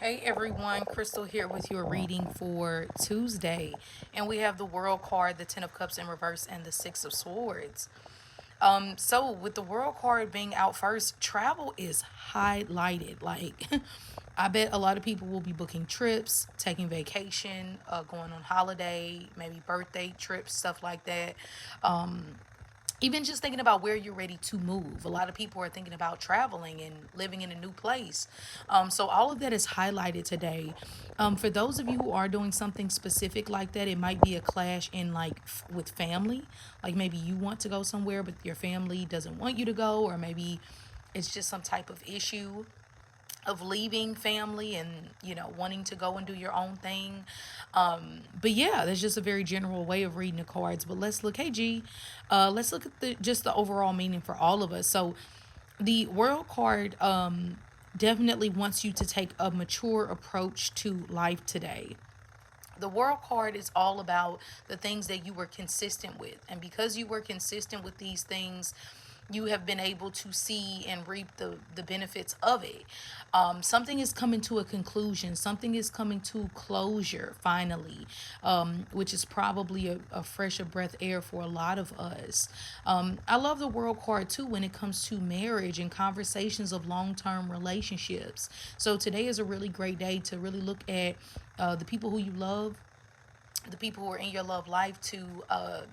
Hey everyone, Crystal here with your reading for Tuesday. And we have the World card, the Ten of Cups in reverse, and the Six of Swords. So with the World card being out first, travel is highlighted. Like, I bet a lot of people will be booking trips, taking vacation, going on holiday, maybe birthday trips, stuff like that. Even just thinking about where you're ready to move. A lot of people are thinking about traveling and living in a new place. So all of that is highlighted today. For those of you who are doing something specific like that, it might be a clash in like with family. Like maybe you want to go somewhere, but your family doesn't want you to go, or maybe it's just some type of issue of leaving family and wanting to go and do your own thing. But yeah, that's just a very general way of reading the cards. But let's look, hey G, let's look at the overall meaning for all of us. So the World card definitely wants you to take a mature approach to life today. The World card is all about the things that you were consistent with, and because you were consistent with these things, you have been able to see and reap the benefits of it. Something is coming to a conclusion, something is coming to closure finally, which is probably a fresher breath air for a lot of us. I love the World card too when it comes to marriage and conversations of long-term relationships. So today is a really great day to really look at the people who you love, the people who are in your love life, to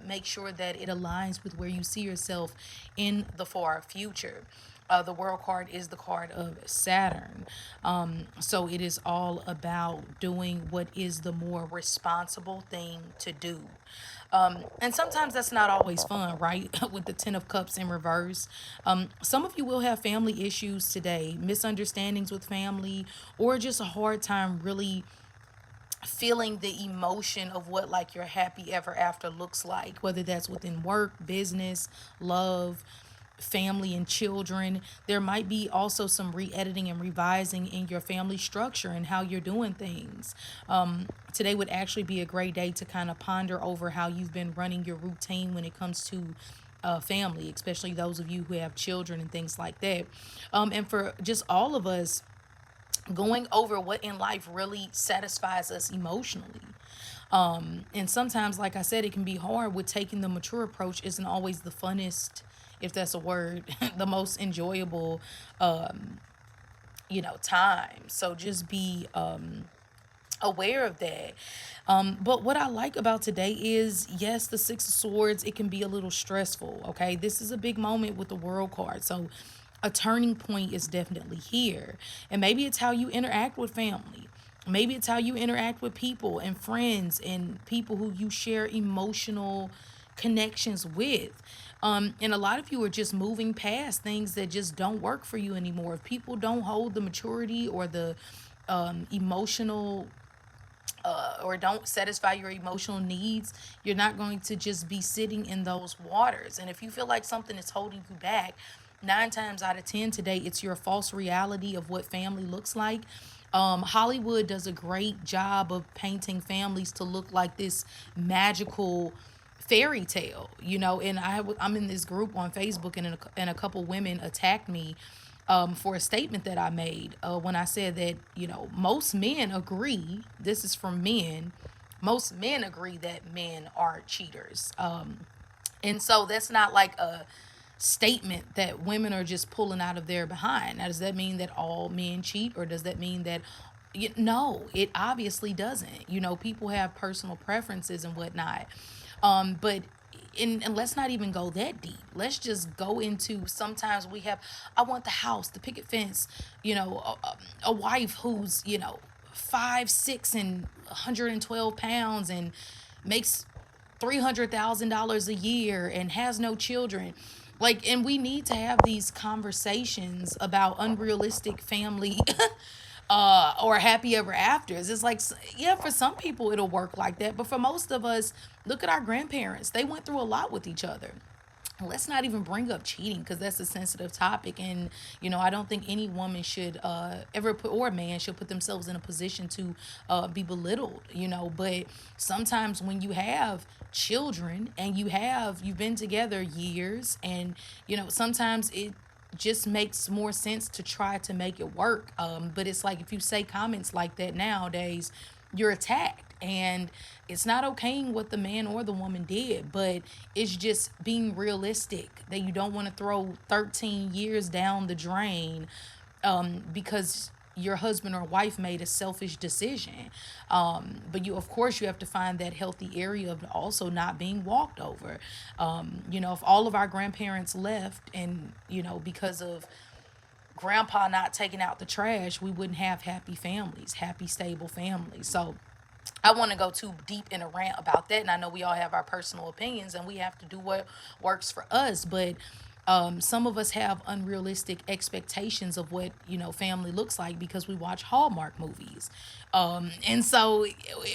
make sure that it aligns with where you see yourself in the far future. The World card is the card of Saturn. So it is all about doing what is the more responsible thing to do. And sometimes that's not always fun, right? With the Ten of Cups in reverse. Some of you will have family issues today, misunderstandings with family, or just a hard time really feeling the emotion of what like your happy ever after looks like, whether that's within work, business, love, family and children. There might be also some re-editing and revising in your family structure and how you're doing things. Today would actually be a great day to kind of ponder over how you've been running your routine when it comes to family, especially those of you who have children and things like that. And for just all of us, going over what in life really satisfies us emotionally. And sometimes, like I said, it can be hard with taking the mature approach, isn't always the funnest, if that's a word, the most enjoyable, time. So just be aware of that. But what I like about today is, yes, the Six of Swords, it can be a little stressful. Okay. This is a big moment with the World card. So a turning point is definitely here. And maybe it's how you interact with family. Maybe it's how you interact with people and friends and people who you share emotional connections with. And a lot of you are just moving past things that just don't work for you anymore. If people don't hold the maturity or the emotional or don't satisfy your emotional needs, you're not going to just be sitting in those waters. And if you feel like something is holding you back, 9 times out of 10 today, it's your false reality of what family looks like. Hollywood does a great job of painting families to look like this magical fairy tale, and I'm in this group on Facebook, and a couple women attacked me for a statement that I made when I said that, most men agree, this is from men, most men agree that men are cheaters. And so that's not like a statement that women are just pulling out of their behind. Now, does that mean that all men cheat, or does that mean that no, it obviously doesn't. People have personal preferences and whatnot. But and let's not even go that deep. Let's just go into, sometimes we have, I want the house, the picket fence, a wife who's, 5'6" and 112 pounds and makes $300,000 a year and has no children. Like, and we need to have these conversations about unrealistic family or happy ever afters. It's like, yeah, for some people it'll work like that, but for most of us, look at our grandparents. They went through a lot with each other. Let's not even bring up cheating, because that's a sensitive topic, and I don't think any woman should ever put, or a man should put themselves in a position to be belittled. But sometimes when you have children and you've been together years, and sometimes it just makes more sense to try to make it work. But it's like if you say comments like that nowadays, you're attacked. And it's not okaying what the man or the woman did, but it's just being realistic that you don't want to throw 13 years down the drain because your husband or wife made a selfish decision. But you, of course, you have to find that healthy area of also not being walked over. If all of our grandparents left and, because of grandpa not taking out the trash, we wouldn't have happy families, happy, stable families. So I want to go too deep in a rant about that. And I know we all have our personal opinions and we have to do what works for us. But some of us have unrealistic expectations of what, family looks like because we watch Hallmark movies. And so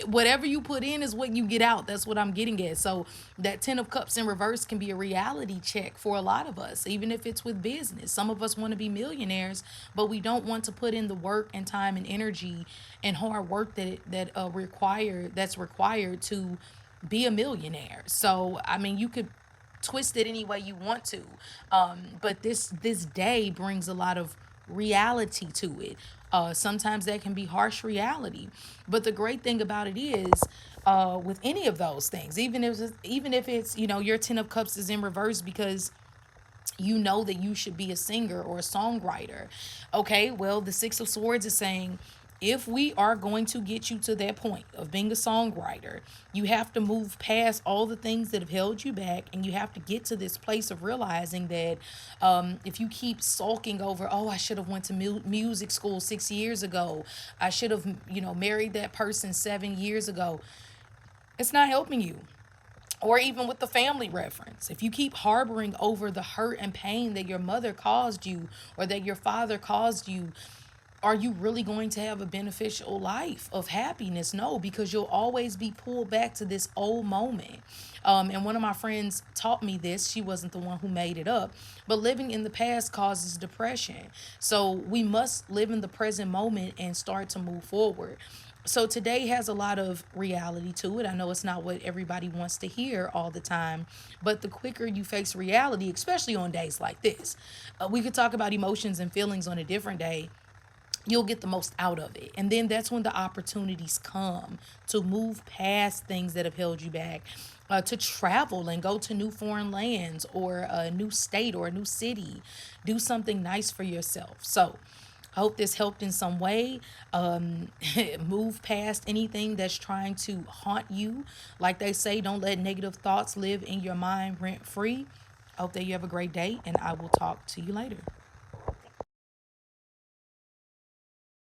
whatever you put in is what you get out. That's what I'm getting at. So that 10 of Cups in reverse can be a reality check for a lot of us, even if it's with business. Some of us want to be millionaires, but we don't want to put in the work and time and energy and hard work that's required to be a millionaire. So I mean, you could twist it any way you want to, but this day brings a lot of reality to it. Sometimes that can be harsh reality, but the great thing about it is, with any of those things, even if it's, your 10 of Cups is in reverse because you know that you should be a singer or a songwriter. Okay, well, the Six of Swords is saying, if we are going to get you to that point of being a songwriter, you have to move past all the things that have held you back, and you have to get to this place of realizing that, if you keep sulking over, oh, I should have went to music school 6 years ago, I should have, married that person 7 years ago, it's not helping you. Or even with the family reference, if you keep harboring over the hurt and pain that your mother caused you or that your father caused you, are you really going to have a beneficial life of happiness? No, because you'll always be pulled back to this old moment. And one of my friends taught me this. She wasn't the one who made it up, but living in the past causes depression. So we must live in the present moment and start to move forward. So today has a lot of reality to it. I know it's not what everybody wants to hear all the time, but the quicker you face reality, especially on days like this, we could talk about emotions and feelings on a different day, you'll get the most out of it. And then that's when the opportunities come to move past things that have held you back, to travel and go to new foreign lands or a new state or a new city. Do something nice for yourself. So I hope this helped in some way. Move past anything that's trying to haunt you. Like they say, don't let negative thoughts live in your mind rent free. I hope that you have a great day, and I will talk to you later.